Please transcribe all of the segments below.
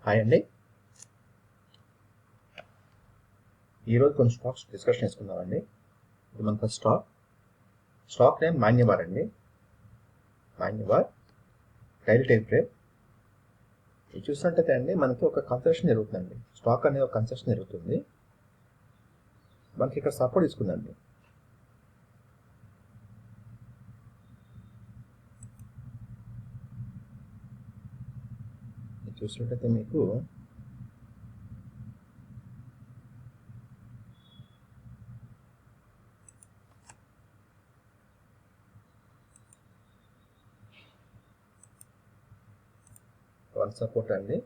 Hi అండి. ఈరోజు కొన్ని స్టాక్స్ డిస్కషన్ చేసుకుందామండి. ఇది మన ఫస్ట్ స్టాక్ నేమ్ మాన్యవార్ అండి. Manyavar daily time frame. ఇది చూసినట్టయితే అండి మనకి ఒక కన్సెషన్ జరుగుతుందండి. స్టాక్ అనేది ఒక కన్సెషన్ జరుగుతుంది. మనకి ఇక్కడ సపోర్ట్ తీసుకుందండి. ఇది చూసినట్టయితే మీకు వన్ సపోర్ట్ అండి,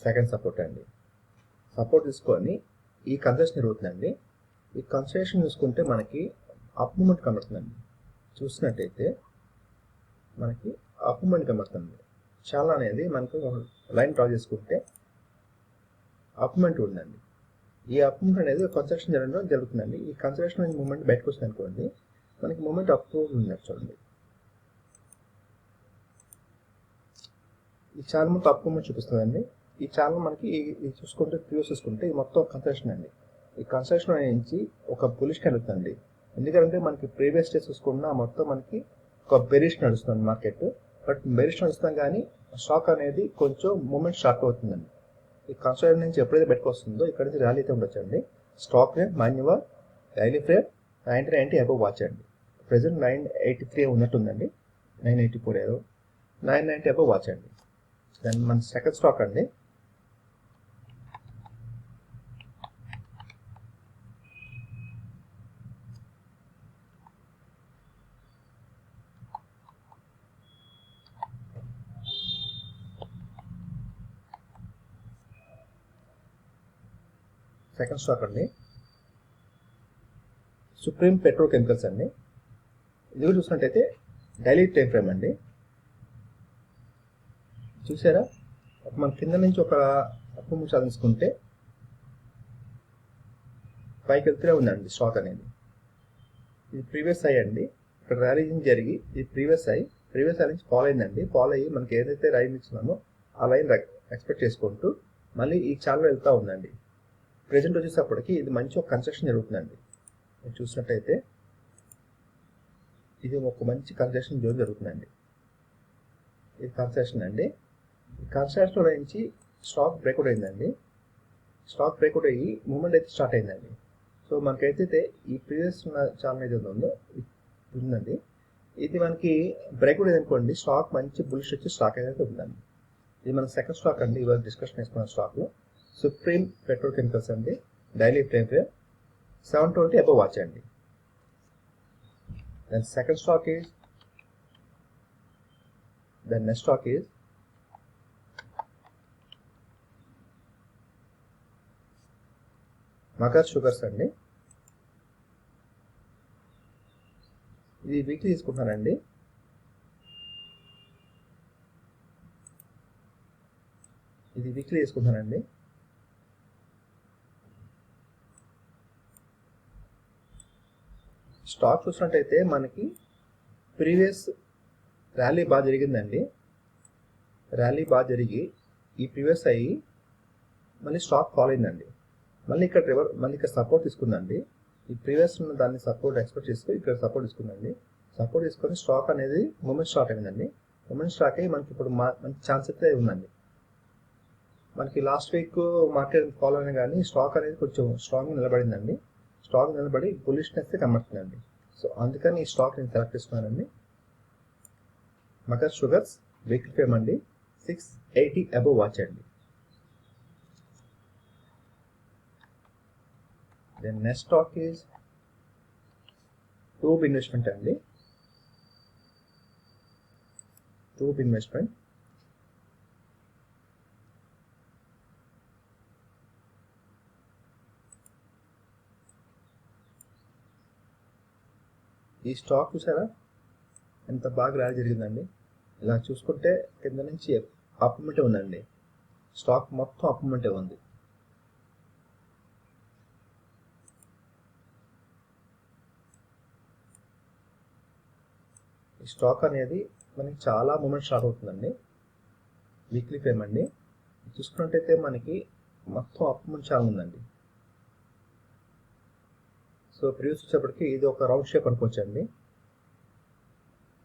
సెకండ్ సపోర్ట్ అండి. సపోర్ట్ తీసుకొని ఈ కన్సెషన్ జరుగుతుందండి. ఈ కన్సెషన్ చూసుకుంటే మనకి అప్ మూమెంట్ కనబడుతుందండి. చూసినట్టయితే మనకి అప్ మూమెంట్ కనబడుతుంది. చాలా అనేది మనకు లైన్ డ్రా చేసుకుంటే అప్ మూమెంట్ ఉందండి. ఈ అప్ మూమెంట్ అనేది కన్స్ట్రక్షన్ జరగడం జరుగుతుందండి. ఈ కన్స్ట్రక్షన్ మూమెంట్ బయటకు వస్తుంది అనుకోండి, మనకి మూమెంట్ అప్ ఉంది. చూడండి, ఈ ఛానల్ మొత్తం అప్ మూమెంట్ చూపిస్తుందండి. ఈ ఛానల్ మనకి చూసుకుంటే ప్రీవియస్ చూసుకుంటే ఇది మొత్తం కన్స్ట్రక్షన్ అండి. ఈ కన్స్ట్రక్షన్ నుంచి ఒక బులిష్ కలుగుతుంది. ఎందుకంటే మనకి ప్రీవియస్ డేస్ చూసుకున్నా మొత్తం మనకి ఒక బెరిష్ నడుస్తుంది మార్కెట్. బట్ బెరిష్ నడుస్తాం కానీ స్టాక్ అనేది కొంచెం మూమెంట్ స్టార్ట్ అవుతుందండి. ఈ కన్స్ట్రక్షన్ నుంచి ఎప్పుడైతే బయటకు వస్తుందో ఇక్కడ నుంచి ర్యాలీ అయితే ఉండొచ్చండి. Stock name Manyavar daily frame 990 above watch అండి. ప్రెసెంట్ 983 ఉన్నట్టుందండి, 984 ఏదో 990 అబవ్ వాచ్ అండి. దెన్ మన సెకండ్ స్టాక్ అండి. సెకండ్ స్టాక్ అండి సుప్రీం పెట్రోకెమికల్స్ అండి. ఇది కూడా చూసినట్టయితే డైలీ టైం ఫ్రేమ్ అండి. చూసారా, మన కింద నుంచి ఒక అప్పు సాధించుకుంటే పైకి వెళ్తూనే ఉందండి స్టాక్ అనేది. ఇది ప్రీవియస్ హై అండి. ఇక్కడ ర్యాలీ జరిగి ఇది ప్రీవియస్ హై నుంచి ఫాలో అయిందండి. ఫాలో అయ్యి మనకి ఏదైతే లైన్ ఇచ్చినామో ఆ లైన్ ఎక్స్పెక్ట్ చేసుకుంటూ మళ్ళీ ఈ ఛానల్ వెళ్తూ ఉందండి. ప్రెజెంట్ వచ్చేటప్పటికి ఇది మంచి ఒక కన్స్ట్రక్షన్ జరుగుతుందండి. మీరు చూసినట్టయితే ఇది ఒక మంచి కన్స్ట్రక్షన్ జోన్ జరుగుతుందండి. ఇది కన్స్ట్రక్షన్ అండి. ఈ కన్స్ట్రక్షన్ నుంచి స్టాక్ బ్రేక్అవుట్ అయిందండి. స్టాక్ బ్రేక్అవుట్ అయ్యి మూమెంట్ అయితే స్టార్ట్ అయిందండి. సో మనకైతే ఈ ప్రీవియస్ ఛానల్ ఏదైతే ఉందండి, ఇది మనకి బ్రేక్అవుట్ అయింది అనుకోండి, స్టాక్ మంచి బులిష్ వచ్చి స్టాక్ అయితే ఉందండి. ఇది మన సెకండ్ స్టాక్ అండి. ఇవాళ డిస్కషన్ చేసుకున్న స్టాక్లో సుప్రీం పెట్రోకెమికల్స్ అండి. Daily time frame 720 above watch అండి. Then second stock is, the next stock is మగర్ షుగర్స్ అండి. ఇది వీక్లీ తీసుకుంటానండి. స్టాక్ చూసినట్టయితే మనకి ప్రీవియస్ ర్యాలీ బాగా జరిగిందండి. ర్యాలీ బాగా జరిగి ఈ ప్రీవియస్ అయ్యి మళ్ళీ స్టాక్ ఫాలో అయిందండి. మళ్ళీ ఇక్కడ సపోర్ట్ తీసుకుందండి. ఈ ప్రీవియస్ ఉన్న దాన్ని సపోర్ట్ ఎక్స్పెక్ట్ చేసుకుని ఇక్కడ సపోర్ట్ తీసుకుందండి. సపోర్ట్ తీసుకొని స్టాక్ అనేది మూమెంట్ స్టార్ట్ అయిందండి. మూమెంట్ స్టార్ట్ అయ్యి మనకి ఇప్పుడు మంచి ఛాన్స్ అయితే ఉందండి. మనకి లాస్ట్ వీక్ మార్కెట్ ఫాలో అయినా కానీ స్టాక్ అనేది కొంచెం స్ట్రాంగ్ నిలబడిందండి. స్టాక్ నిలబడి బులిష్నెస్ కనబడుతుందండి. సో అందుకని ఈ స్టాక్ నేను సెలెక్ట్ చేస్తున్నానండి. మగర్ షుగర్స్ వీక్లీ ఫ్రేమ్ అండి, 680 అబవ్ వాచ్ అండి. Then next stock is Tube Investment అండి. ట్యూబ్ ఇన్వెస్ట్మెంట్ ఈ స్టాక్ చూసారా ఎంత బాగా ర్యాలీ జరిగిందండి. ఇలా చూసుకుంటే కింద నుంచి అప్ మూమెంటే ఉందండి. స్టాక్ మొత్తం అప్ మూమెంటే ఉంది. ఈ స్టాక్ అనేది మనకి చాలా మూమెంట్ స్టార్ట్ అవుతుందండి. వీక్లీ ఫ్రేమ్ అండి. చూసుకున్నట్టయితే మనకి మొత్తం అప్ మూమెంట్ చాలా ఉందండి. సో ప్రీవియస్ వచ్చేప్పటికి ఇది ఒక రౌండ్ షేప్ అనుకోవచ్చండి.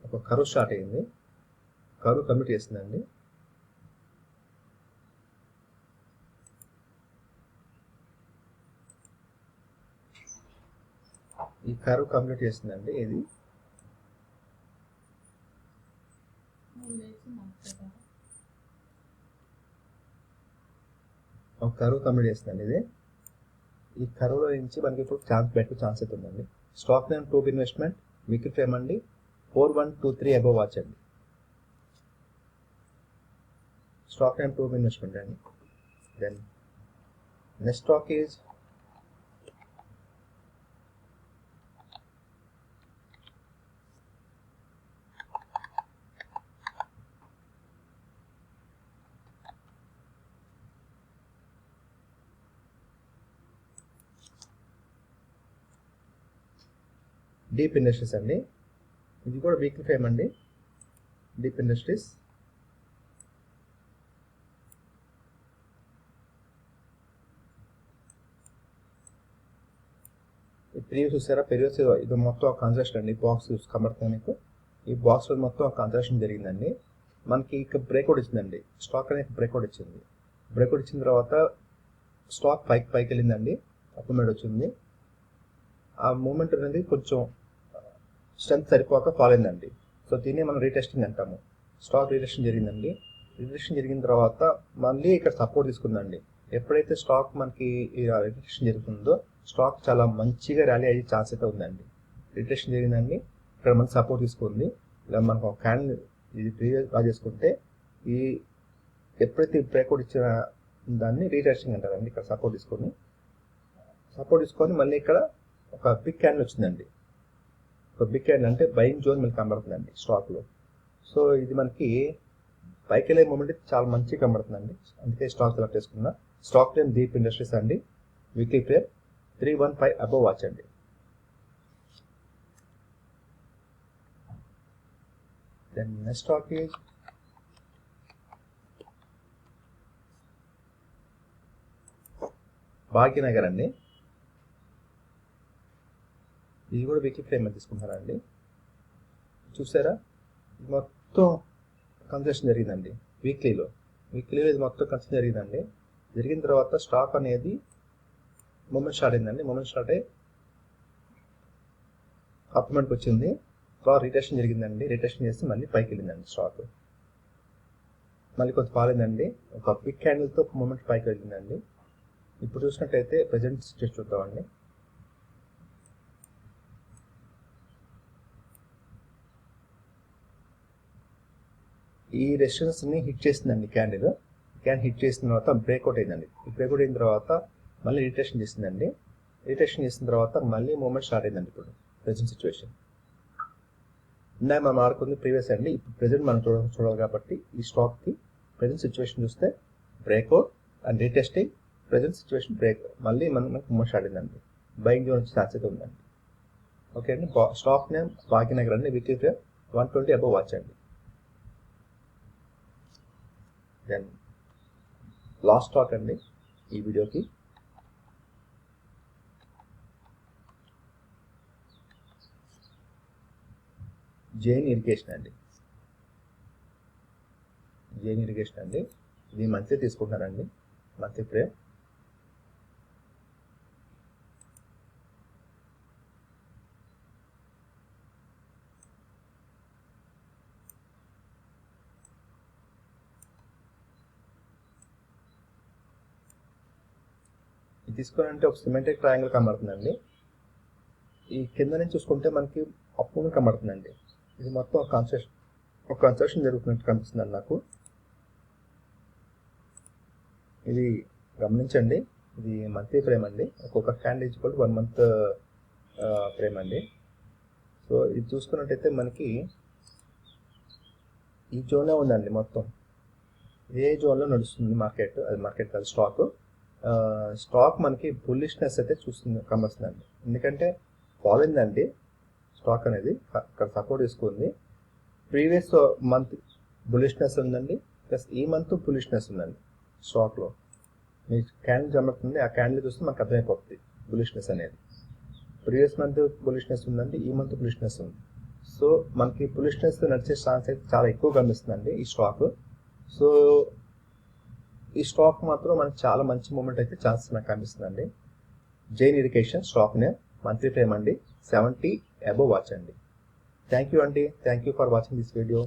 ఒక కర్వ్ స్టార్ట్ అయ్యింది, కర్వ్ కంప్లీట్ చేసిందండి. ఈ కర్వ్ కంప్లీట్ చేసిందండి. ఇది ఒక కర్వ్ కంప్లీట్ చేసిందండి. ఇది ఈ కర్వ్లో నుంచి మనకి ఇప్పుడు బెట్ ఛాన్స్ అయితే ఉందండి. Stock name Tube Investment, weekly frame అండి, 4123 అబవ్ వాచ్ అండి. స్టాక్ నేమ్ టోప్ ఇన్వెస్ట్మెంట్ అండి. Then next stock is Deep Industries అండి. ఇది కూడా వీక్లీ ఫ్రేమ్ అండి. డీప్ ఇండస్ట్రీస్ ప్రీవియస్ చూసారా, ప్రీవియస్ ఇది మొత్తం కన్స్ట్రక్షన్ అండి. బాక్స్ కనబడుతుంది మీకు. ఈ బాక్స్ మొత్తం కన్స్ట్రక్షన్ జరిగిందండి. మనకి ఇక బ్రేక్అవుట్ ఇచ్చిందండి. స్టాక్ అనేది బ్రేక్అవుట్ ఇచ్చింది. బ్రేక్అవుట్ ఇచ్చిన తర్వాత స్టాక్ పైకి వెళ్ళిందండి. అప్ మూమెంట్ వచ్చింది. ఆ మూమెంట్ అనేది కొంచెం స్ట్రెంత్ సరిపోక ఫాల్ అయిందండి. సో దీన్ని మనం రీటెస్టింగ్ అంటాము. స్టాక్ రీటెస్టింగ్ జరిగిందండి. రీటెస్టింగ్ జరిగిన తర్వాత మళ్ళీ ఇక్కడ సపోర్ట్ తీసుకుందండి. ఎప్పుడైతే స్టాక్ మనకి రీటెస్టింగ్ జరుగుతుందో స్టాక్ చాలా మంచిగా ర్యాలీ అయ్యే ఛాన్స్ అయితే ఉందండి. రీటెస్టింగ్ జరిగిందండి. ఇక్కడ మనకి సపోర్ట్ తీసుకుంది. ఇలా మనకు ఒక క్యాండిల్ ఇది ప్రీవియస్ బాగా చేసుకుంటే ఈ ఎప్పుడైతే బ్రేక్అవుట్ ఇచ్చిన దాన్ని రీటెస్టింగ్ అంటారండి. ఇక్కడ సపోర్ట్ తీసుకొని మళ్ళీ ఇక్కడ ఒక బిగ్ క్యాండిల్ వచ్చిందండి. ఒక బిగ్ క్యాండిల్ అంటే బయింగ్ జోన్ మనకి కనబడుతుందండి స్టాక్లో. సో ఇది మనకి పైకి వెళ్ళే మూమెంట్ చాలా మంచిగా కనబడుతుందండి. అందుకే స్టాక్ సెలెక్ట్ చేసుకున్నా. స్టాక్ నేమ్ డీప్ ఇండస్ట్రీస్ అండి. వీక్లీ ఫ్రేమ్ 315 అబవ్ వాచ్ అండి. Then next stock is Bhagyanagar అండి. ఇది కూడా వీక్లీ ఫ్రేమ్ తీసుకుంటారండి. చూసారా, ఇది మొత్తం కన్సెషన్ జరిగిందండి. వీక్లీలో ఇది మొత్తం కన్సెషన్ జరిగిందండి. జరిగిన తర్వాత స్టాక్ అనేది మూమెంట్ స్టార్ట్ అయిందండి. మూమెంట్ స్టార్ట్ అయ్యి అప్ మూమెంట్కి వచ్చింది. తర్వాత రీటెస్టింగ్ జరిగిందండి. రీటెస్టింగ్ చేసి మళ్ళీ పైకి వెళ్ళిందండి. స్టాక్ మళ్ళీ కొంత పాలిందండి. ఒక బిగ్ క్యాండిల్తో మూమెంట్ పైకి వెళ్ళిందండి. ఇప్పుడు చూసినట్టయితే ప్రజెంట్ సిచ్యువేషన్ చూద్దామండి. ఈ రెసిస్టెన్స్ని హిట్ చేసిందండి. క్యాండిల్ హిట్ చేసిన తర్వాత బ్రేక్అవుట్ అయిందండి. ఈ బ్రేక్అవుట్ అయిన తర్వాత మళ్ళీ రీటెస్టింగ్ చేసిందండి. రీటెస్టింగ్ చేసిన తర్వాత మళ్ళీ మూమెంట్ స్టార్ట్ అయిందండి. ఇప్పుడు ప్రెజెంట్ సిచ్యువేషన్ ఇందాక మనం ఆడుకుంది ప్రీవియస్ అండి. ఇప్పుడు ప్రెజెంట్ మనం చూడాలి కాబట్టి ఈ స్టాక్కి ప్రెజెంట్ సిచ్యువేషన్ చూస్తే breakout and retesting, present situation break, మళ్ళీ మనకు మూమెంట్ స్టార్ట్ అయిందండి. బయింగ్ జోన్ వచ్చే ఛాన్స్ అయితే ఉందండి. ఓకే అండి. స్టాక్ నేమ్ భాగ్యనగర్ అండి. వీక్లీ ఫ్రేమ్ 120 అబవ్ వాచ్ అండి. దెన్ లాస్ట్ స్టాక్ అండి ఈ వీడియోకి జైన్ ఇరిగేషన్ అండి. ఇది మంత్లీ తీసుకుంటున్నారండి. మంత్లీ ఫ్రేమ్ తీసుకోవాలంటే ఒక సిమెట్రిక్ ట్రయాంగిల్ కనబడుతుందండి. ఈ కింద నుంచి చూసుకుంటే మనకి అప్పుడు కనబడుతుందండి. ఇది మొత్తం ఒక కన్స్ట్రక్షన్ జరుగుతున్నట్టు కనిపిస్తుందండి నాకు. ఇది గమనించండి. ఇది మంత్లీ ఫ్రేమ్ అండి. ఒక్కొక్క క్యాండిల్ ఈక్వల్ 1 month ఫ్రేమ్ అండి. సో ఇది చూసుకున్నట్టయితే మనకి ఈ జోన్లో ఉందండి. మొత్తం ఏ జోన్లో నడుస్తుంది మార్కెట్, అది మార్కెట్ కాదు స్టాక్ మనకి బుల్లిష్నెస్ అయితే కనిపిస్తుందండి. ఎందుకంటే ఫాల్ అయిందండి స్టాక్ అనేది. అక్కడ సపోర్ట్ తీసుకుంది. ప్రీవియస్ మంత్ బులిష్నెస్ ఉందండి, ప్లస్ ఈ మంత్ బులిష్నెస్ ఉందండి స్టాక్లో. మీ క్యాండిల్ జరుగుతుంది, ఆ క్యాండిల్ చూస్తే మనకు అర్థమైపోతుంది బులిష్నెస్ అనేది. ప్రీవియస్ మంత్ బులిష్నెస్ ఉందండి, ఈ మంత్ బులిష్నెస్ ఉంది. సో మనకి బులిష్నెస్ నడిచే ఛాన్స్ అయితే చాలా ఎక్కువ కనిపిస్తుందండి ఈ స్టాక్. సో ఈ స్టాక్ మాత్రం మనకి చాలా మంచి మూమెంట్ అయితే ఛాన్స్ నాకు కనిపిస్తుందండి. Jain irrigation stock name, monthly frame అండి, 70 అబోవ్ వాచ్ అండి. థ్యాంక్ యూ అండి, thank you for watching this video.